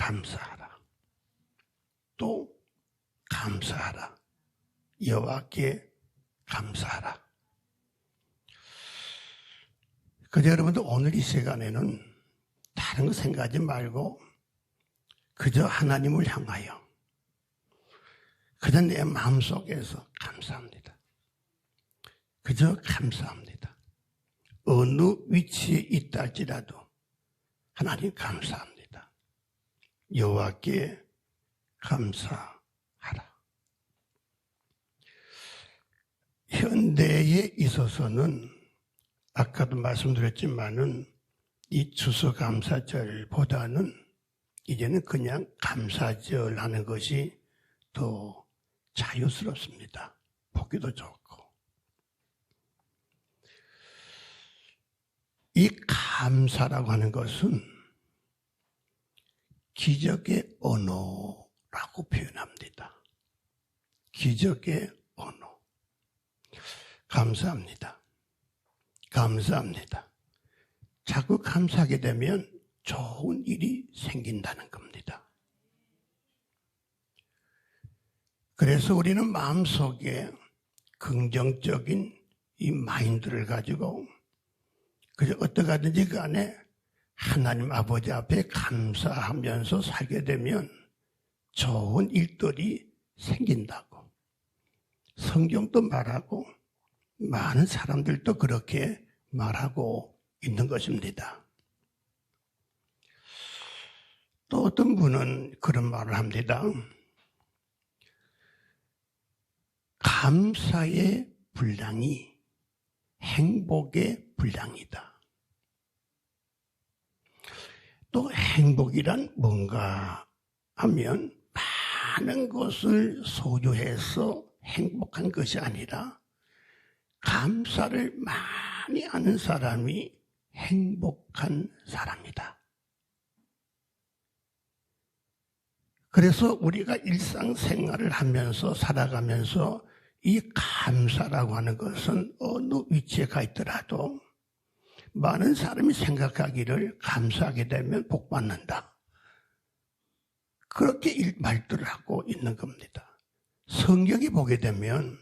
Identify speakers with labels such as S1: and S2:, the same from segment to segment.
S1: 감사하라. 또 감사하라. 여호와께 감사하라. 그저 여러분들 오늘 이 시간에는 다른 거 생각하지 말고 그저 하나님을 향하여 그저 내 마음속에서 감사합니다. 그저 감사합니다. 어느 위치에 있다 할지라도 하나님 감사합니다. 여호와께 감사하라. 현대에 있어서는 아까도 말씀드렸지만은 이 추수감사절보다는 이제는 그냥 감사절 하는 것이 더 자유스럽습니다. 보기도 좋고. 이 감사라고 하는 것은 기적의 언어라고 표현합니다. 기적의 언어. 감사합니다. 감사합니다. 자꾸 감사하게 되면 좋은 일이 생긴다는 겁니다. 그래서 우리는 마음속에 긍정적인 이 마인드를 가지고 그저 어떻게 하든지 간에 하나님 아버지 앞에 감사하면서 살게 되면 좋은 일들이 생긴다고 성경도 말하고 많은 사람들도 그렇게 말하고 있는 것입니다. 또 어떤 분은 그런 말을 합니다. 감사의 분량이 행복의 분량이다. 또 행복이란 뭔가 하면 많은 것을 소유해서 행복한 것이 아니라 감사를 많이 하는 사람이 행복한 사람이다. 그래서 우리가 일상생활을 하면서 살아가면서 이 감사라고 하는 것은 어느 위치에 가 있더라도 많은 사람이 생각하기를 감사하게 되면 복받는다. 그렇게 말들을 하고 있는 겁니다. 성경이 보게 되면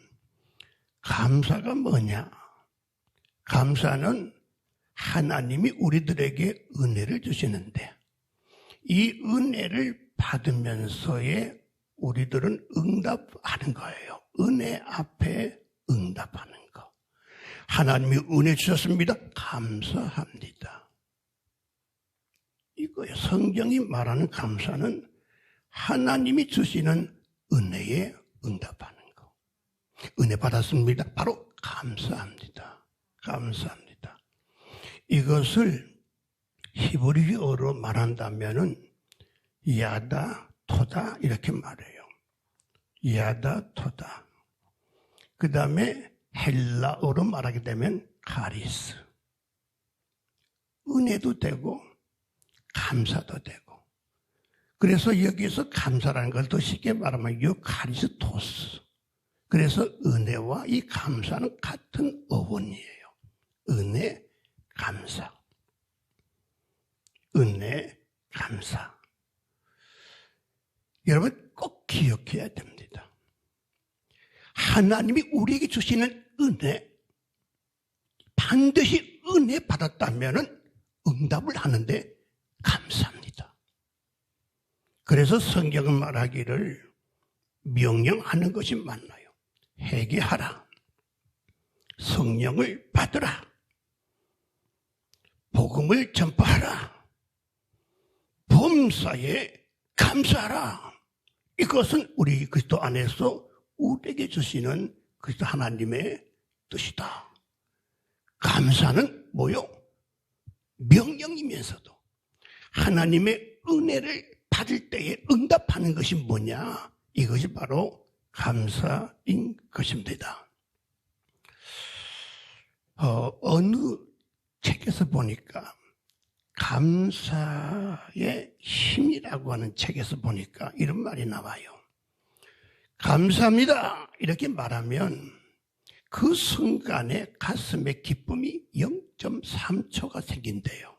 S1: 감사가 뭐냐? 감사는 하나님이 우리들에게 은혜를 주시는데 이 은혜를 받으면서의 우리들은 응답하는 거예요. 은혜 앞에 응답하는 거. 하나님이 은혜 주셨습니다. 감사합니다. 이거예요. 성경이 말하는 감사는 하나님이 주시는 은혜에 응답하는 거. 은혜 받았습니다. 바로 감사합니다. 감사합니다. 이것을 히브리어로 말한다면은 야다 토다 이렇게 말해요. 야다 토다. 그 다음에 헬라어로 말하게 되면 카리스. 은혜도 되고 감사도 되고. 그래서 여기서 감사라는 걸 더 쉽게 말하면 유카리스토스. 그래서 은혜와 이 감사는 같은 어원이에요. 은혜, 감사. 은혜, 감사. 여러분 꼭 기억해야 됩니다. 하나님이 우리에게 주시는 은혜, 반드시 은혜 받았다면 응답을 하는데 감사합니다. 그래서 성경은 말하기를 명령하는 것이 맞나요? 회개하라. 성령을 받으라. 복음을 전파하라. 범사에 감사하라. 이것은 우리 그리스도 안에서 우리에게 주시는 그리스도 하나님의 뜻이다. 감사는 뭐요? 명령이면서도 하나님의 은혜를 받을 때에 응답하는 것이 뭐냐? 이것이 바로 감사인 것입니다. 어느 책에서 보니까 감사의 힘이라고 하는 책에서 보니까 이런 말이 나와요. 감사합니다 이렇게 말하면 그 순간에 가슴에 기쁨이 0.3초가 생긴대요.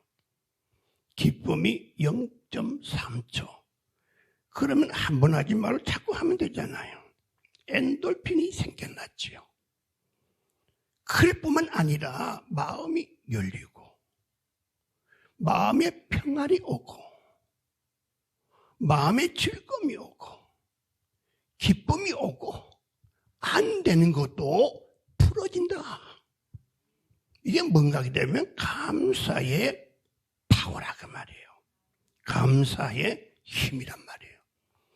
S1: 기쁨이 0.3초. 그러면 한 번 하지 말고 자꾸 하면 되잖아요. 엔돌핀이 생겨났지요. 그럴 뿐만 아니라 마음이 열리고 마음에 평안이 오고 마음에 즐거움이 오고 기쁨이 오고 안 되는 것도 풀어진다. 이게 뭔가 되면 감사의 파워라 그 말이에요. 감사의 힘이란 말이에요.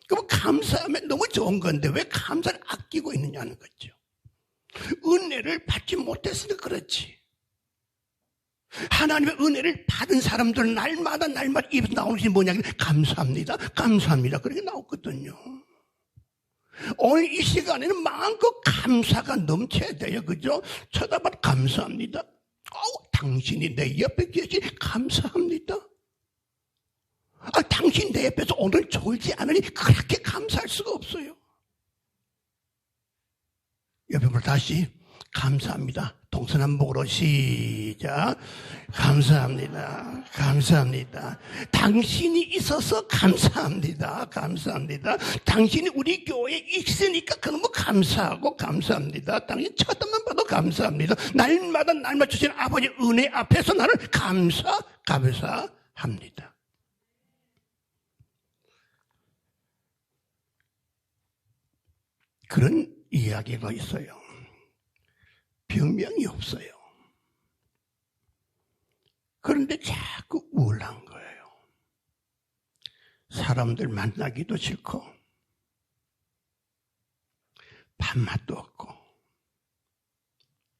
S1: 그럼 감사하면 너무 좋은 건데 왜 감사를 아끼고 있느냐는 거죠. 은혜를 받지 못했으니 그렇지. 하나님의 은혜를 받은 사람들은 날마다 입에서 나오는 것이 뭐냐면 감사합니다, 감사합니다 그렇게 나오거든요. 오늘 이 시간에는 마음껏 감사가 넘쳐야 돼요. 그죠? 쳐다봐 감사합니다. 당신이 내 옆에 계시 감사합니다. 당신 내 옆에서 오늘 졸지 않으니 그렇게 감사할 수가 없어요. 옆에 분 다시 감사합니다. 동서남북으로 시작. 감사합니다. 감사합니다. 당신이 있어서 감사합니다. 감사합니다. 당신이 우리 교회에 있으니까 그놈은 감사하고 감사합니다. 당신 쳐다만 봐도 감사합니다. 날마다 주신 아버지 은혜 앞에서 나를 감사합니다. 그런 이야기가 있어요. 병명이 없어요. 그런데 자꾸 우울한 거예요. 사람들 만나기도 싫고 밥맛도 없고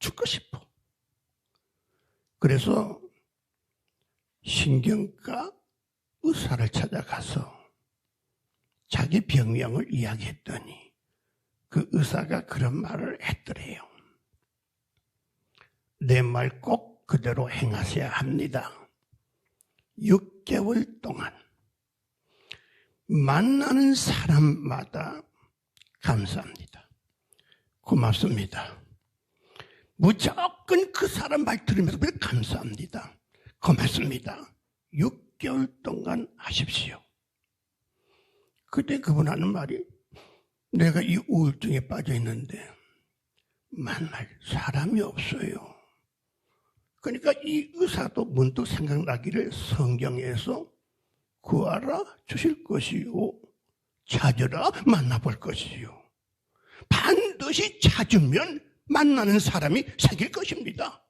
S1: 죽고 싶어. 그래서 신경과 의사를 찾아가서 자기 병명을 이야기했더니 그 의사가 그런 말을 했더래요. 내 말 꼭 그대로 행하셔야 합니다. 6개월 동안 만나는 사람마다 감사합니다. 고맙습니다. 무조건 그 사람 말 들으면서 감사합니다. 고맙습니다. 6개월 동안 하십시오. 그때 그분 하는 말이 내가 이 우울증에 빠져 있는데 만날 사람이 없어요. 그러니까 이 의사도 문득 생각나기를 성경에서 구하라 주실 것이요 찾으라 만나볼 것이요 반드시 찾으면 만나는 사람이 생길 것입니다.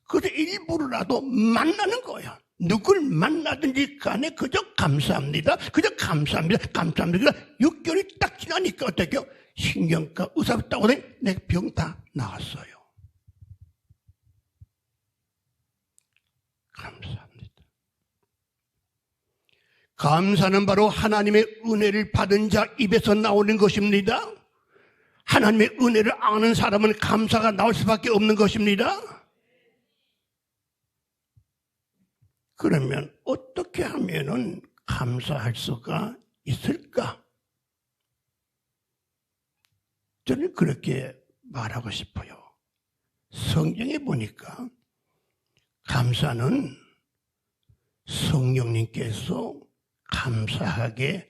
S1: 그래서 일부러라도 만나는 거야. 누굴 만나든지 간에 그저 감사합니다. 그저 감사합니다. 감사합니다. 6개월이 딱 지나니까 어떻게요? 신경과 의사 따고 내 병 다 나았어요. 감사합니다. 감사는 바로 하나님의 은혜를 받은 자 입에서 나오는 것입니다. 하나님의 은혜를 아는 사람은 감사가 나올 수밖에 없는 것입니다. 그러면 어떻게 하면은 감사할 수가 있을까? 저는 그렇게 말하고 싶어요. 성경에 보니까 감사는 성령님께서 감사하게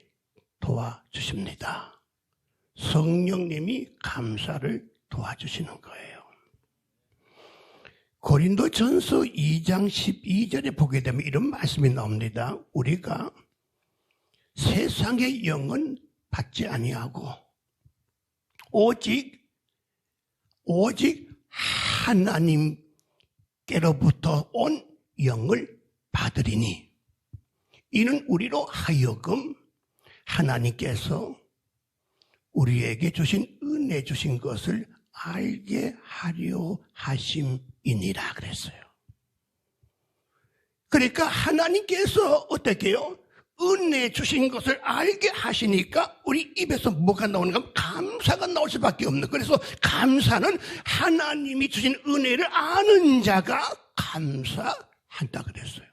S1: 도와주십니다. 성령님이 감사를 도와주시는 거예요. 고린도전서 2장 12절에 보게 되면 이런 말씀이 나옵니다. 우리가 세상의 영은 받지 아니하고 오직 하나님께로부터 온 영을 받으리니 이는 우리로 하여금 하나님께서 우리에게 주신 은혜 주신 것을 알게 하려 하심이니라 그랬어요. 그러니까 하나님께서 어떻게 해요? 은혜 주신 것을 알게 하시니까 우리 입에서 뭐가 나오는가? 감사가 나올 수밖에 없는. 그래서 감사는 하나님이 주신 은혜를 아는 자가 감사한다 그랬어요.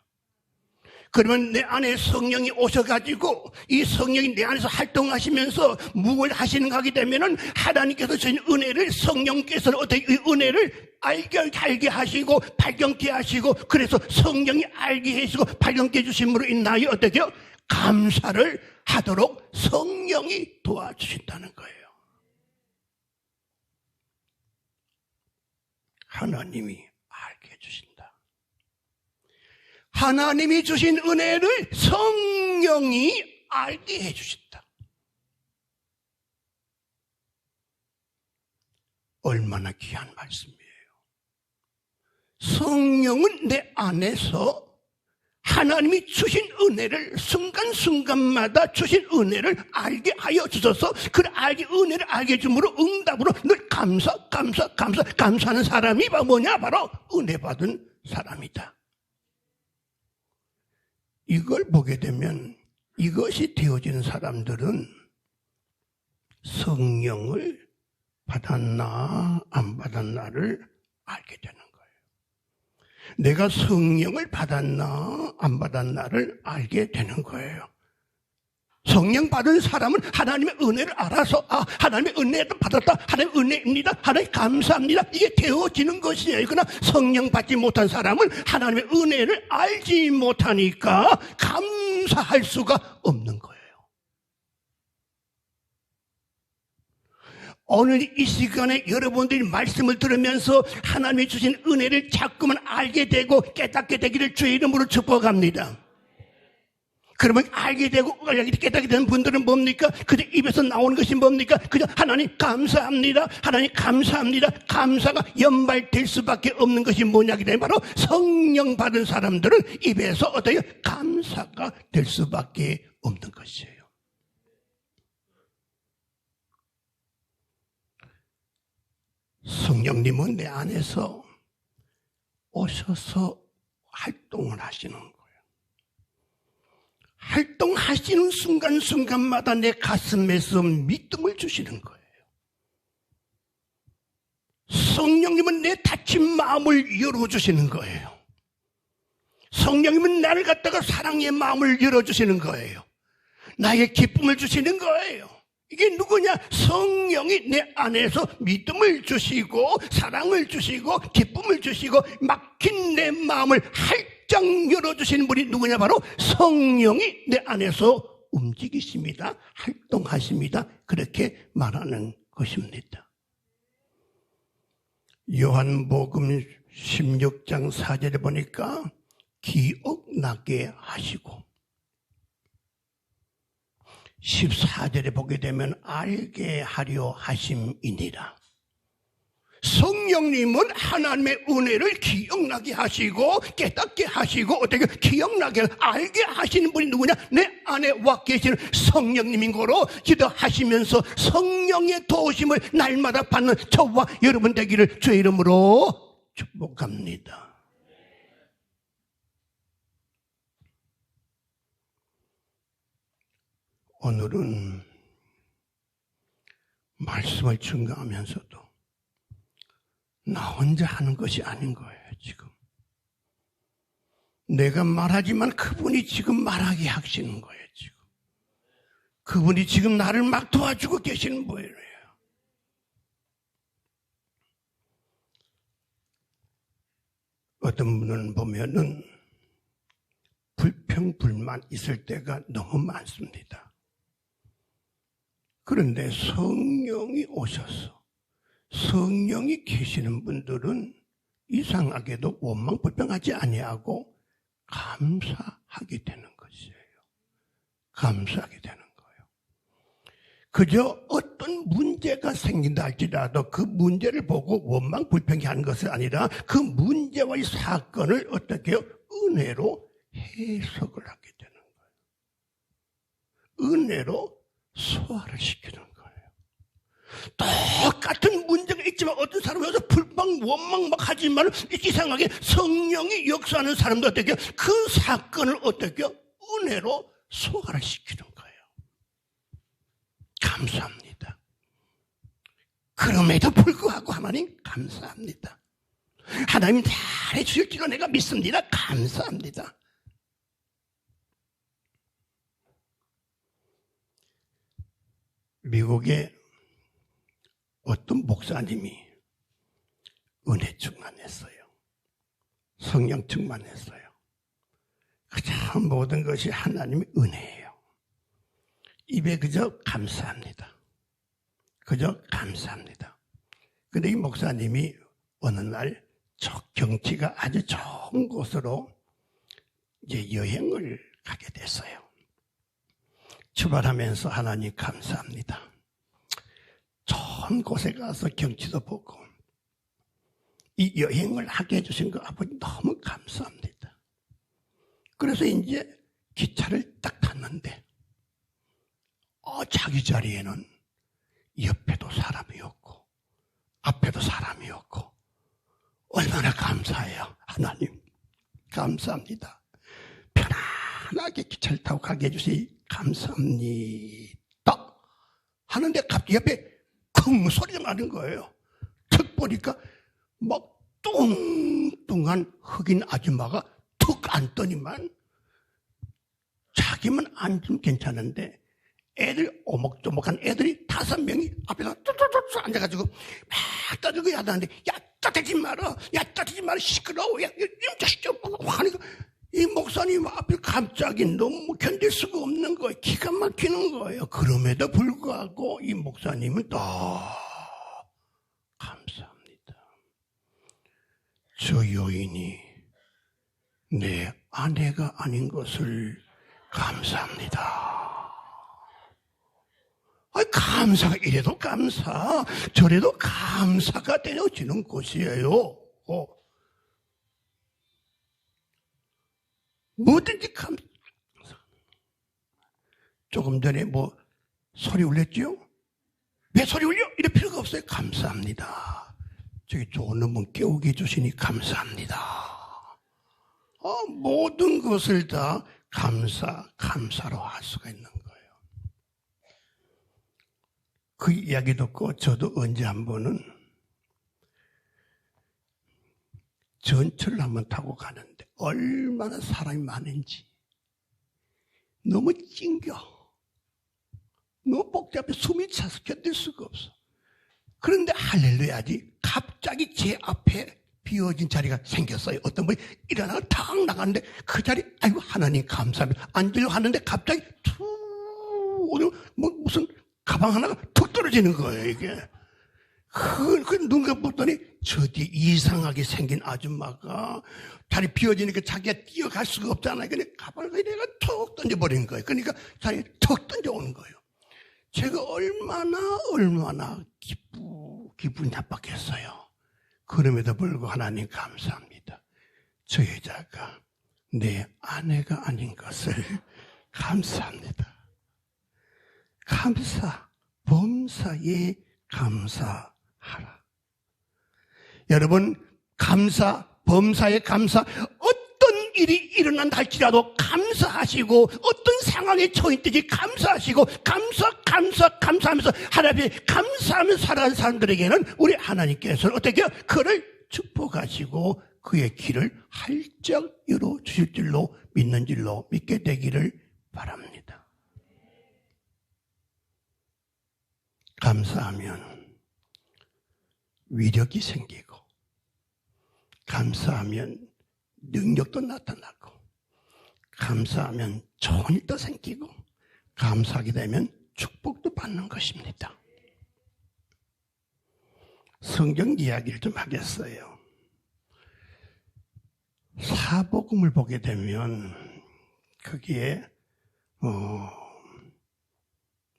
S1: 그러면 내 안에 성령이 오셔가지고 이 성령이 내 안에서 활동하시면서 무엇을 하시는가 하게 되면은 하나님께서 주신 은혜를 성령께서는 어떻게 이 은혜를 알게 하시고 발견케 하시고 그래서 성령이 알게 해주시고 발견케 해주심으로 인하여 어떻게요? 감사를 하도록 성령이 도와주신다는 거예요. 하나님이 알게 해주신다. 하나님이 주신 은혜를 성령이 알게 해주신다. 얼마나 귀한 말씀이에요. 성령은 내 안에서 하나님이 주신 은혜를 순간순간마다 주신 은혜를 알게 하여 주셔서 그 은혜를 알게 줌으로 응답으로 늘 감사하는 사람이 뭐냐? 바로 은혜 받은 사람이다. 이걸 보게 되면 이것이 되어지는 사람들은 성령을 받았나 안 받았나를 알게 되는 거예요. 내가 성령을 받았나 안 받았나를 알게 되는 거예요. 성령 받은 사람은 하나님의 은혜를 알아서 하나님의 은혜를 받았다. 하나님의 은혜입니다. 하나님 감사합니다. 이게 되어지는 것이에요. 그러나 성령 받지 못한 사람은 하나님의 은혜를 알지 못하니까 감사할 수가 없는 거예요. 오늘 이 시간에 여러분들이 말씀을 들으면서 하나님이 주신 은혜를 자꾸만 알게 되고 깨닫게 되기를 주의 이름으로 축복합니다. 그러면 알게 되고 깨닫게 되는 분들은 뭡니까? 그저 입에서 나오는 것이 뭡니까? 그저 하나님 감사합니다. 하나님 감사합니다. 감사가 연발될 수밖에 없는 것이 뭐냐기 때문에 바로 성령 받은 사람들은 입에서 어때요? 감사가 될 수밖에 없는 것이에요. 성령님은 내 안에서 오셔서 활동을 하시는 거예요. 활동하시는 순간순간마다 내 가슴에서 믿음을 주시는 거예요. 성령님은 내 닫힌 마음을 열어주시는 거예요. 성령님은 나를 갖다가 사랑의 마음을 열어주시는 거예요. 나에게 기쁨을 주시는 거예요. 이게 누구냐? 성령이 내 안에서 믿음을 주시고 사랑을 주시고 기쁨을 주시고 막힌 내 마음을 활짝 열어주시는 분이 누구냐? 바로 성령이 내 안에서 움직이십니다. 활동하십니다. 그렇게 말하는 것입니다. 요한복음 16장 4절에 보니까 기억나게 하시고 14절에 보게 되면 알게 하려 하심이니라. 성령님은 하나님의 은혜를 기억나게 하시고 깨닫게 하시고 어떻게 기억나게 알게 하시는 분이 누구냐? 내 안에 와 계시는 성령님인 거로 기도하시면서 성령의 도우심을 날마다 받는 저와 여러분 되기를 주의 이름으로 축복합니다. 오늘은 말씀을 증거하면서도 나 혼자 하는 것이 아닌 거예요. 지금 내가 말하지만 그분이 지금 말하게 하시는 거예요. 지금 그분이 지금 나를 막 도와주고 계시는 거예요. 어떤 분은 보면은 불평불만 있을 때가 너무 많습니다. 그런데 성령이 오셔서 성령이 계시는 분들은 이상하게도 원망 불평하지 아니하고 감사하게 되는 것이에요. 감사하게 되는 거예요. 그저 어떤 문제가 생긴다 할지라도 그 문제를 보고 원망 불평이 하는 것이 아니라 그 문제와의 사건을 어떻게 해요? 은혜로 해석을 하게 되는 거예요. 은혜로 소화를 시키는 거예요. 똑같은 문제가 있지만 어떤 사람이 와서 불평, 원망 막 하지만 이상하게 성령이 역사하는 사람도 어떻게 그 사건을 어떻게 은혜로 소화를 시키는 거예요. 감사합니다. 그럼에도 불구하고 하나님 감사합니다. 하나님 잘해 주실 줄로 내가 믿습니다. 감사합니다. 미국에 어떤 목사님이 은혜 충만했어요. 성령 충만했어요. 참 모든 것이 하나님의 은혜예요. 입에 그저 감사합니다. 그저 감사합니다. 근데 이 목사님이 어느 날 경치가 아주 좋은 곳으로 이제 여행을 가게 됐어요. 출발하면서 하나님 감사합니다. 좋은 곳에 가서 경치도 보고 이 여행을 하게 해주신 거 아버지 너무 감사합니다. 그래서 이제 기차를 딱 탔는데 자기 자리에는 옆에도 사람이 없고 앞에도 사람이 없고 얼마나 감사해요. 하나님 감사합니다. 편안하게 기차를 타고 가게 해주시 감사합니다 하는데 갑자기 옆에 쿵 소리가 나는 거예요. 툭 보니까 막 뚱뚱한 흑인 아줌마가 툭 앉더니만 자기만 앉으면 괜찮은데 애들 오목조목한 애들이 5명이 앞에서 뚜뚜뚜 앉아가지고 막 떠들고 야단하는데 야 떠들지 마라 야 떠들지 마라 시끄러워 야 이 자식 좀 하니까 이 목사님 앞에 갑자기 너무 견딜 수가 없는 거예요. 기가 막히는 거예요. 그럼에도 불구하고 이 목사님은 또 감사합니다. 저 여인이 내 아내가 아닌 것을 감사합니다. 감사가 이래도 감사, 저래도 감사가 되어지는 곳이에요. 뭐든지 감사. 조금 전에 뭐 소리 울렸죠? 왜 소리 울려? 이럴 필요가 없어요. 감사합니다. 저기 좋은 놈은 깨우게 해주시니 감사합니다. 모든 것을 다 감사로 할 수가 있는 거예요. 그 이야기 듣고 저도 언제 한 번은 전철을 한번 타고 가는데 얼마나 사람이 많은지 너무 찡겨. 너무 복잡해 숨이 차서 견딜 수가 없어. 그런데 할렐루야지 갑자기 제 앞에 비어진 자리가 생겼어요. 어떤 분이 일어나서 탁 나갔는데 그 자리 아이고 하나님 감사합니다. 앉으려고 하는데 갑자기 툭 무슨 가방 하나가 툭 떨어지는 거예요. 이게 눈 감고보더니 저 뒤에 이상하게 생긴 아줌마가 자리 비어지니까 자기가 뛰어갈 수가 없잖아요. 근데 가방을 내가 툭 던져버린 거예요. 그러니까 자리에 툭 던져오는 거예요. 제가 얼마나 기분이 나빴겠어요. 그럼에도 불구하고 하나님 감사합니다. 저 여자가 내 아내가 아닌 것을 감사합니다. 범사에 감사하라. 여러분 범사에 감사. 어떤 일이 일어난다 할지라도 감사하시고 어떤 상황에 처했든지 감사하시고 감사하면서 하나님께 감사하면서 살아가는 사람들에게는 우리 하나님께서는 어떻게 해요? 그를 축복하시고 그의 길을 활짝 열어주실 줄로 믿게 되기를 바랍니다. 감사하면 위력이 생기고 감사하면 능력도 나타나고 감사하면 좋은 일도 생기고 감사하게 되면 축복도 받는 것입니다. 성경 이야기를 좀 하겠어요. 사복음을 보게 되면 거기에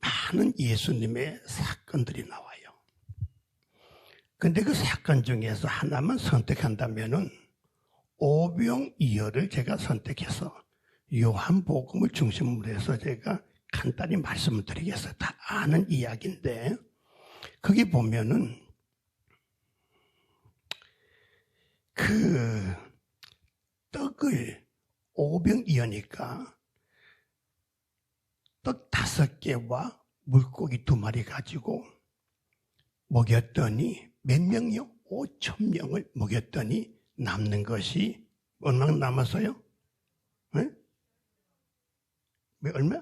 S1: 많은 예수님의 사건들이 나와요. 근데 그 사건 중에서 하나만 선택한다면은 오병이어를 제가 선택해서 요한복음을 중심으로 해서 제가 간단히 말씀을 드리겠어요. 다 아는 이야기인데 거기 보면은 그 떡을 오병이어니까 떡 5개와 물고기 2마리 가지고 먹였더니 몇 명이요? 5,000명을 먹였더니 남는 것이 얼마나 남았어요? 네? 얼마?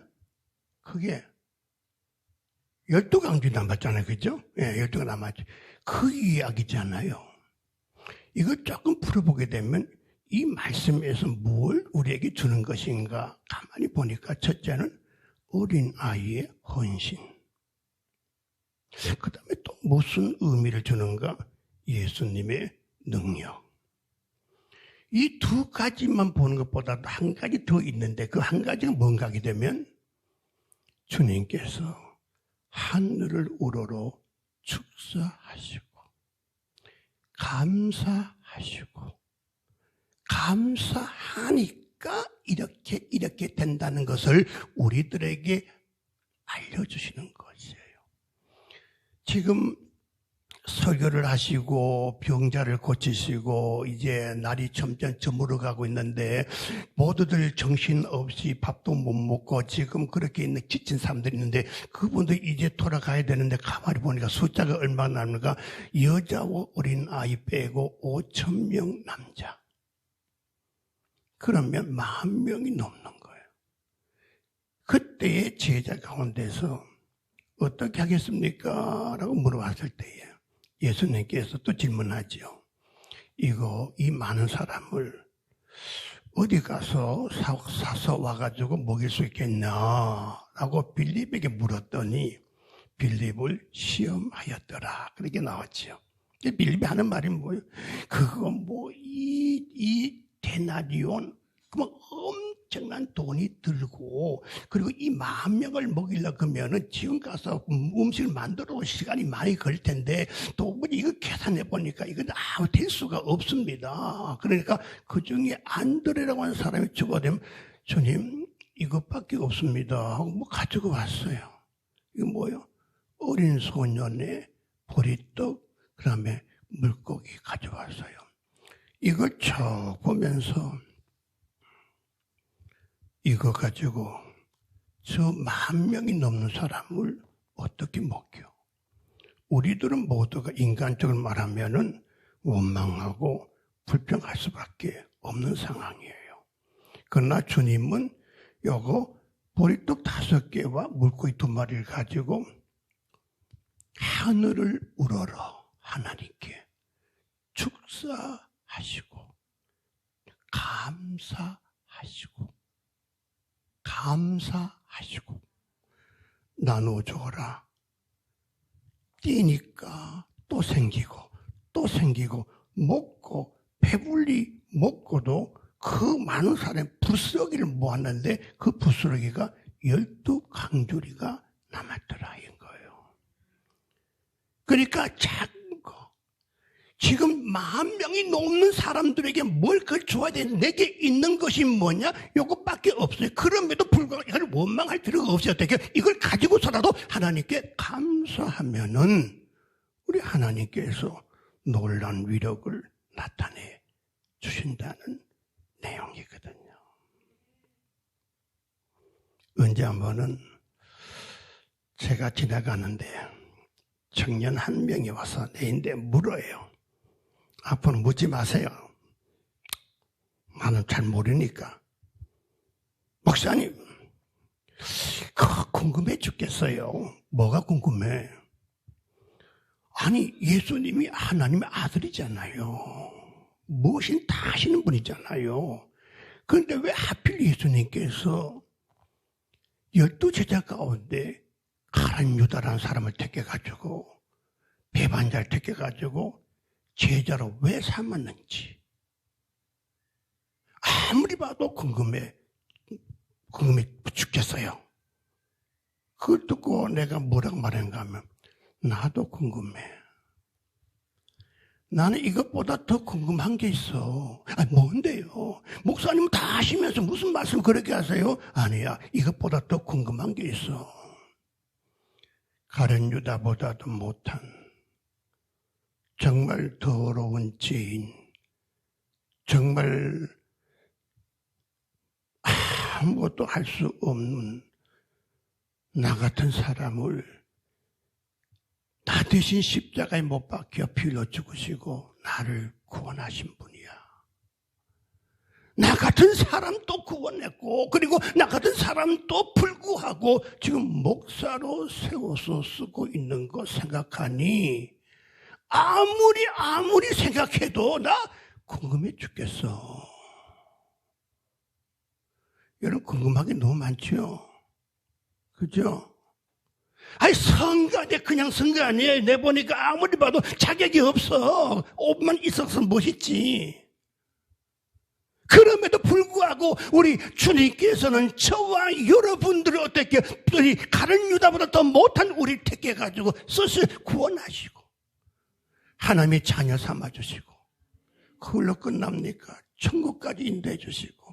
S1: 그게 12강주 남았잖아요. 그죠? 예, 12강 남았죠. 그 이야기잖아요. 이걸 조금 풀어보게 되면 이 말씀에서 뭘 우리에게 주는 것인가 가만히 보니까 첫째는 어린 아이의 헌신. 그 다음에 또 무슨 의미를 주는가? 예수님의 능력. 이 두 가지만 보는 것보다도 한 가지 더 있는데 그 한 가지가 뭔가 하게 되면 주님께서 하늘을 우러러 축사하시고 감사하시고 감사하니까 이렇게 된다는 것을 우리들에게 알려주시는 것이에요. 지금 설교를 하시고 병자를 고치시고 이제 날이 점점 저물어가고 있는데 모두들 정신없이 밥도 못 먹고 지금 그렇게 있는 지친 사람들이 있는데 그분들 이제 돌아가야 되는데 가만히 보니까 숫자가 얼마나 남는가? 여자와 어린 아이 빼고 5,000명 남자. 그러면 10,000명이 넘는 거예요. 그때의 제자 가운데서 어떻게 하겠습니까? 라고 물어봤을 때에 예수님께서 또 질문하죠. 이 많은 사람을 어디 가서 사서 와가지고 먹일 수 있겠냐? 라고 빌립에게 물었더니 빌립을 시험하였더라. 그렇게 나왔죠. 빌립이 하는 말이 뭐예요? 그거 이 데나리온, 엄청난 돈이 들고, 그리고 이 10,000명을 먹이려고 하면은 지금 가서 음식을 만들어 올 시간이 많이 걸릴 텐데, 도무지 이거 계산해 보니까 이건 아무 될 수가 없습니다. 그러니까 그 중에 안드레라고 하는 사람이 죽어되면, 주님, 이것밖에 없습니다. 하고 뭐 가지고 왔어요. 이거 뭐예요? 어린 소년의 보리떡, 그 다음에 물고기 가져왔어요. 이걸 쭉 보면서 이거 가지고 저 10,000명이 넘는 사람을 어떻게 먹여? 우리들은 모두가 인간적으로 말하면은 원망하고 불평할 수밖에 없는 상황이에요. 그러나 주님은 요거 보리떡 5개와 물고기 2마리를 가지고 하늘을 우러러 하나님께 축사하시고 감사하시고 나눠줘라. 뛰니까 또 생기고 먹고 배불리 먹고도 그 많은 사람의 부스러기를 모았는데 그 부스러기가 12강주리가 남았더라 인 거예요. 그러니까 작은 거 지금 10,000명이 넘는 사람들에게 뭘 그걸 줘야 돼? 내게 있는 것이 뭐냐? 요것밖에 없어요. 그럼에도 불구하고 이걸 원망할 필요가 없어요. 어떻게? 이걸 가지고서라도 하나님께 감사하면은 우리 하나님께서 놀라운 위력을 나타내 주신다는 내용이거든요. 언제 한번은 제가 지나가는데 청년 한 명이 와서 내인데 물어요. 앞으로 묻지 마세요. 나는 잘 모르니까. 목사님, 그거 궁금해 죽겠어요. 뭐가 궁금해? 아니, 예수님이 하나님의 아들이잖아요. 무엇인 다 하시는 분이잖아요. 그런데 왜 하필 예수님께서 12제자 가운데 가룟 유다라는 사람을 택해가지고 배반자를 택해가지고 제자로 왜 삼았는지 아무리 봐도 궁금해 죽겠어요. 그걸 듣고 내가 뭐라고 말했는가 하면 나도 궁금해. 나는 이것보다 더 궁금한 게 있어. 뭔데요? 목사님은 다 하시면서 무슨 말씀 그렇게 하세요? 아니야, 이것보다 더 궁금한 게 있어. 가룟 유다보다도 못한 정말 더러운 죄인, 정말 아무것도 할 수 없는 나 같은 사람을 나 대신 십자가에 못 박혀 피 흘려 죽으시고 나를 구원하신 분이야. 나 같은 사람도 구원했고 그리고 나 같은 사람도 불구하고 지금 목사로 세워서 쓰고 있는 거 생각하니 아무리 생각해도 나 궁금해 죽겠어. 여러분 궁금한 게 너무 많죠? 그죠? 아니, 성가대 그냥 성가 아니에요. 내보니까 아무리 봐도 자격이 없어. 옷만 있어서 멋있지. 그럼에도 불구하고 우리 주님께서는 저와 여러분들을 어떻게 가룟 유다보다 더 못한 우리를 택해가지고 스스로 구원하시고 하나님의 자녀 삼아주시고 그걸로 끝납니까? 천국까지 인도해 주시고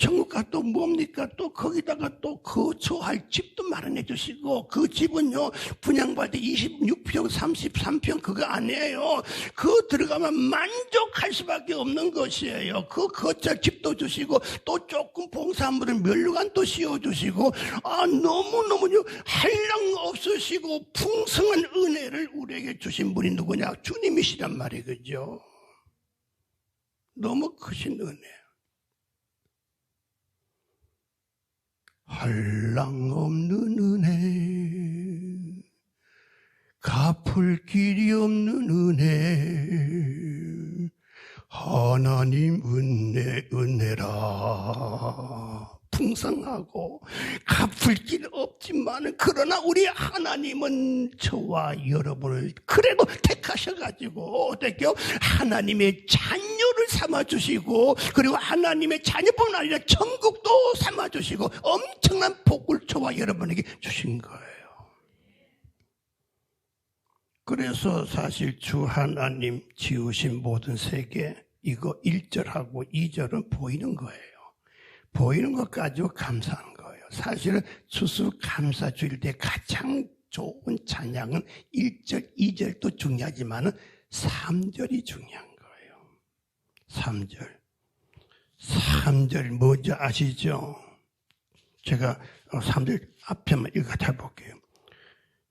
S1: 천국가 또 뭡니까? 또 거기다가 또 거처할 집도 마련해 주시고 그 집은요 분양받을 때 26평 33평 그거 아니에요. 그거 들어가면 만족할 수밖에 없는 것이에요. 그 거처 집도 주시고 또 조금 봉사물을 면류관도 씌워주시고 너무너무 한량 없으시고 풍성한 은혜를 우리에게 주신 분이 누구냐? 주님이시란 말이에요. 그죠? 너무 크신 은혜. 한량 없는 은혜, 갚을 길이 없는 은혜, 하나님 은혜라. 풍성하고 갚을 길 없지만 그러나 우리 하나님은 저와 여러분을 그래도 택하셔가지고 어떻게 하나님의 자녀를 삼아주시고 그리고 하나님의 자녀뿐 아니라 천국도 삼아주시고 엄청난 복을 저와 여러분에게 주신 거예요. 그래서 사실 주 하나님 지으신 모든 세계 이거 1절하고 2절은 보이는 거예요. 보이는 것 가지고 감사하는 거예요. 사실은 추수감사주일 때 가장 좋은 찬양은 1절, 2절도 중요하지만 3절이 중요한 거예요. 3절 뭔지 아시죠? 제가 3절 앞에만 읽어 볼게요.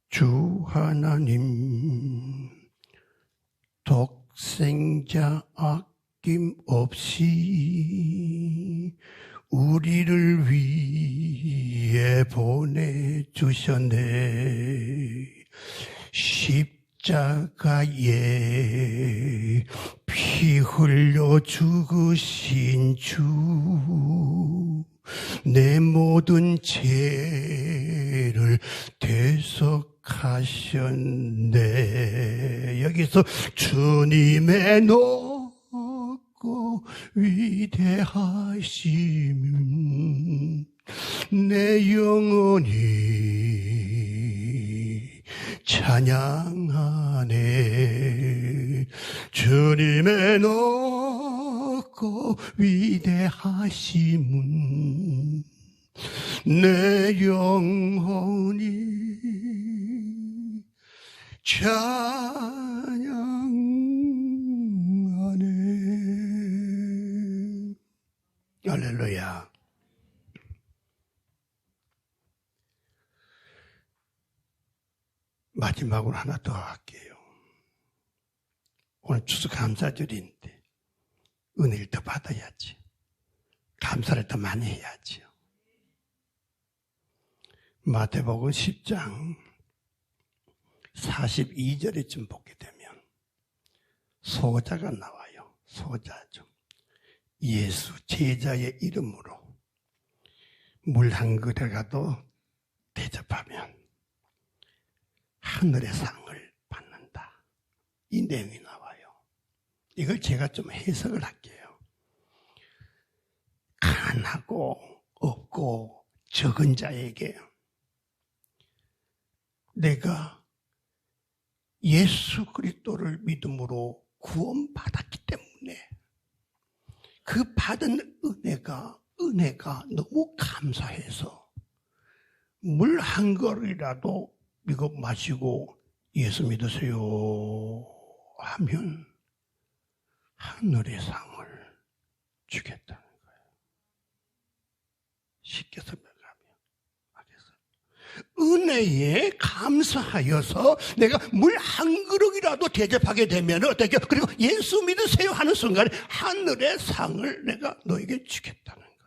S1: 주 하나님 독생자 아낌없이 우리를 위해 보내주셨네. 십자가에 피 흘려 죽으신 주, 내 모든 죄를 대속하셨네. 여기서 주님의 위대하심은 내 영혼이 찬양하네. 주님의 높고 위대하심은 내 영혼이 찬양하네. 할렐루야. 마지막으로 하나 더 할게요. 오늘 추수감사절인데 은혜를 더 받아야지. 감사를 더 많이 해야지요. 마태복음 10장 42절에쯤 보게 되면 소자가 나와요. 소자죠. 예수 제자의 이름으로 물 한 그릇이라도 대접하면 하늘의 상을 받는다. 이 내용이 나와요. 이걸 제가 좀 해석을 할게요. 가난하고 없고 적은 자에게 내가 예수 그리스도를 믿음으로 구원받았기 때문에 그 받은 은혜가 너무 감사해서 물 한 그릇이라도 이거 마시고 예수 믿으세요 하면 하늘의 상을 주겠다는 거예요. 쉽게 설명하면 은혜에 감사하여서 내가 물 한 그릇이라도 대접하게 되면 어떻게 그리고 예수 믿으세요 하는 순간에 하늘의 상을 내가 너에게 주겠다는 거예요.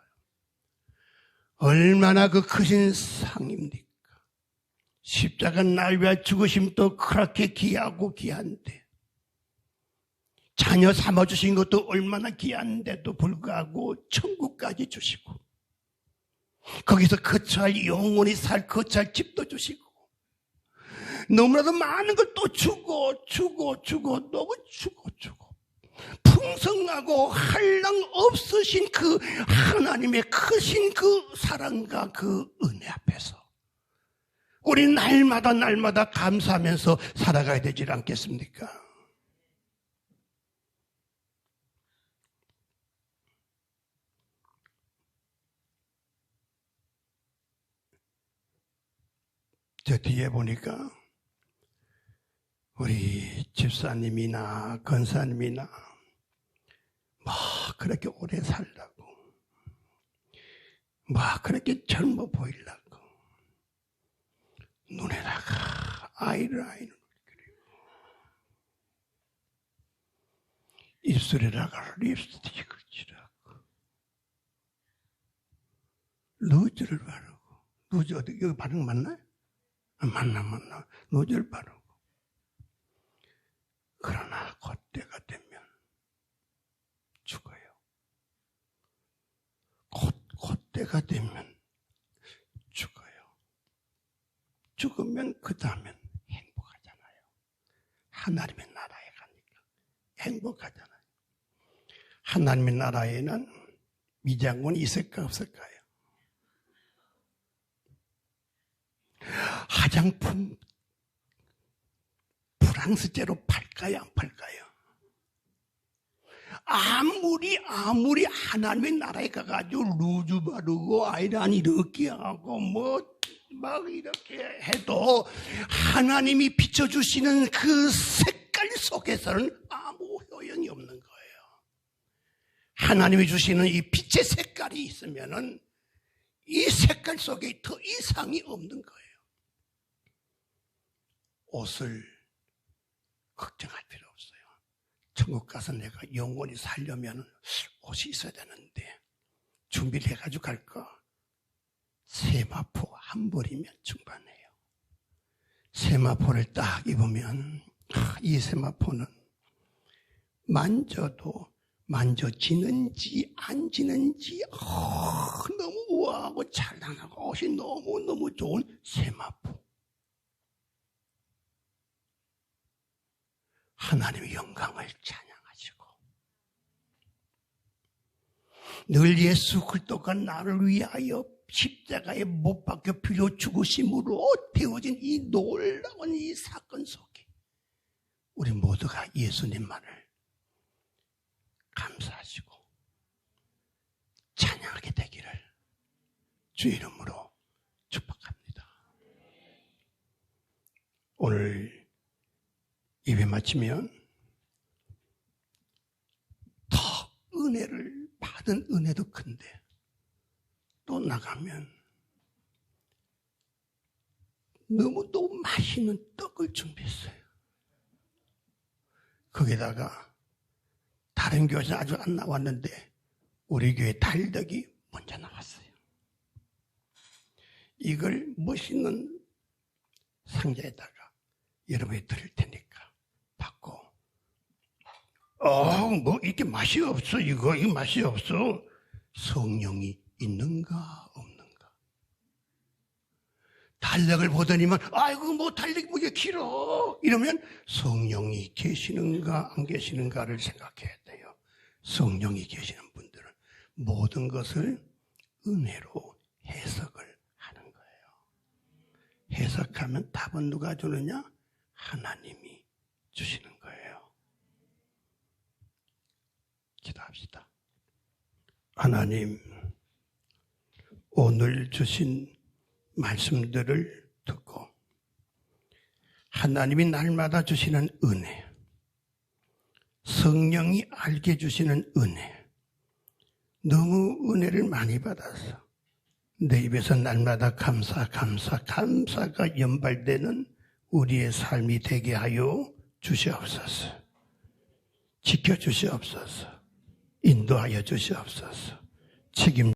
S1: 얼마나 그 크신 상입니까? 십자가 날 위한 죽으심도 그렇게 귀하고 귀한데 자녀 삼아주신 것도 얼마나 귀한데도 불구하고 천국까지 주시고 거기서 거처할 영원히 거처할 집도 주시고 너무나도 많은 걸 또 주고 너무 주고 풍성하고 한량 없으신 그 하나님의 크신 그 사랑과 그 은혜 앞에서 우리 날마다 감사하면서 살아가야 되지 않겠습니까? 저 뒤에 보니까 우리 집사님이나 권사님이나 그렇게 오래 살라고 그렇게 젊어 보이려고 눈에다가 아이라인을 그리고 입술에다가 립스틱을 칠하고 루즈를 바르고 루즈 어디 여기 바르는 거 맞나요? 맞나 루즈를 바르고 그러나 그때가 되면 죽어요. 그때가 되면 죽어요. 죽으면 그 다음엔 행복하잖아요. 하나님의 나라에 가니까 행복하잖아요. 하나님의 나라에는 미장군이 있을까 없을까요? 화장품 프랑스제로 팔까요 안 팔까요? 아무리 하나님의 나라에 가가지고 루즈 바르고 아이라인 이렇게 하고 막 이렇게 해도 하나님이 비춰주시는 그 색깔 속에서는 아무 효용이 없는 거예요. 하나님이 주시는 이 빛의 색깔이 있으면은 이 색깔 속에 더 이상이 없는 거예요. 옷을 걱정할 필요 없어요. 천국 가서 내가 영원히 살려면 옷이 있어야 되는데 준비를 해가지고 갈까? 세마포 한 벌이면 충분해요. 세마포를 딱 입으면 이 세마포는 만져도 만져지는지 안 지는지 너무 우아하고 찬란하고 옷이 너무너무 좋은 세마포. 하나님의 영광을 찬양하시고 늘 예수 그리스도가 나를 위하여 십자가에 못 박혀 비로 죽으심으로 되어진 이 놀라운 이 사건 속에 우리 모두가 예수님만을 감사하시고 찬양하게 되기를 주 이름으로 축복합니다. 오늘 예배 마치면 더 은혜를 받은 은혜도 큰데 또 나가면 너무도 맛있는 떡을 준비했어요. 거기다가 다른 교회는 아직 안 나왔는데 우리 교회 달덕이 먼저 나왔어요. 이걸 멋있는 상자에다가 여러분이 드릴 테니까 받고 이렇게 맛이 없어 이거 맛이 없어. 성령이 있는가 없는가. 달력을 보더니만 달력이 이게 길어 이러면 성령이 계시는가 안 계시는가를 생각해야 돼요. 성령이 계시는 분들은 모든 것을 은혜로 해석을 하는 거예요. 해석하면 답은 누가 주느냐? 하나님이 주시는 거예요. 기도합시다. 하나님, 오늘 주신 말씀들을 듣고 하나님이 날마다 주시는 은혜, 성령이 알게 주시는 은혜, 너무 은혜를 많이 받아서 내 입에서 날마다 감사가 연발되는 우리의 삶이 되게 하여 주시옵소서. 지켜주시옵소서. 인도하여 주시옵소서. 책임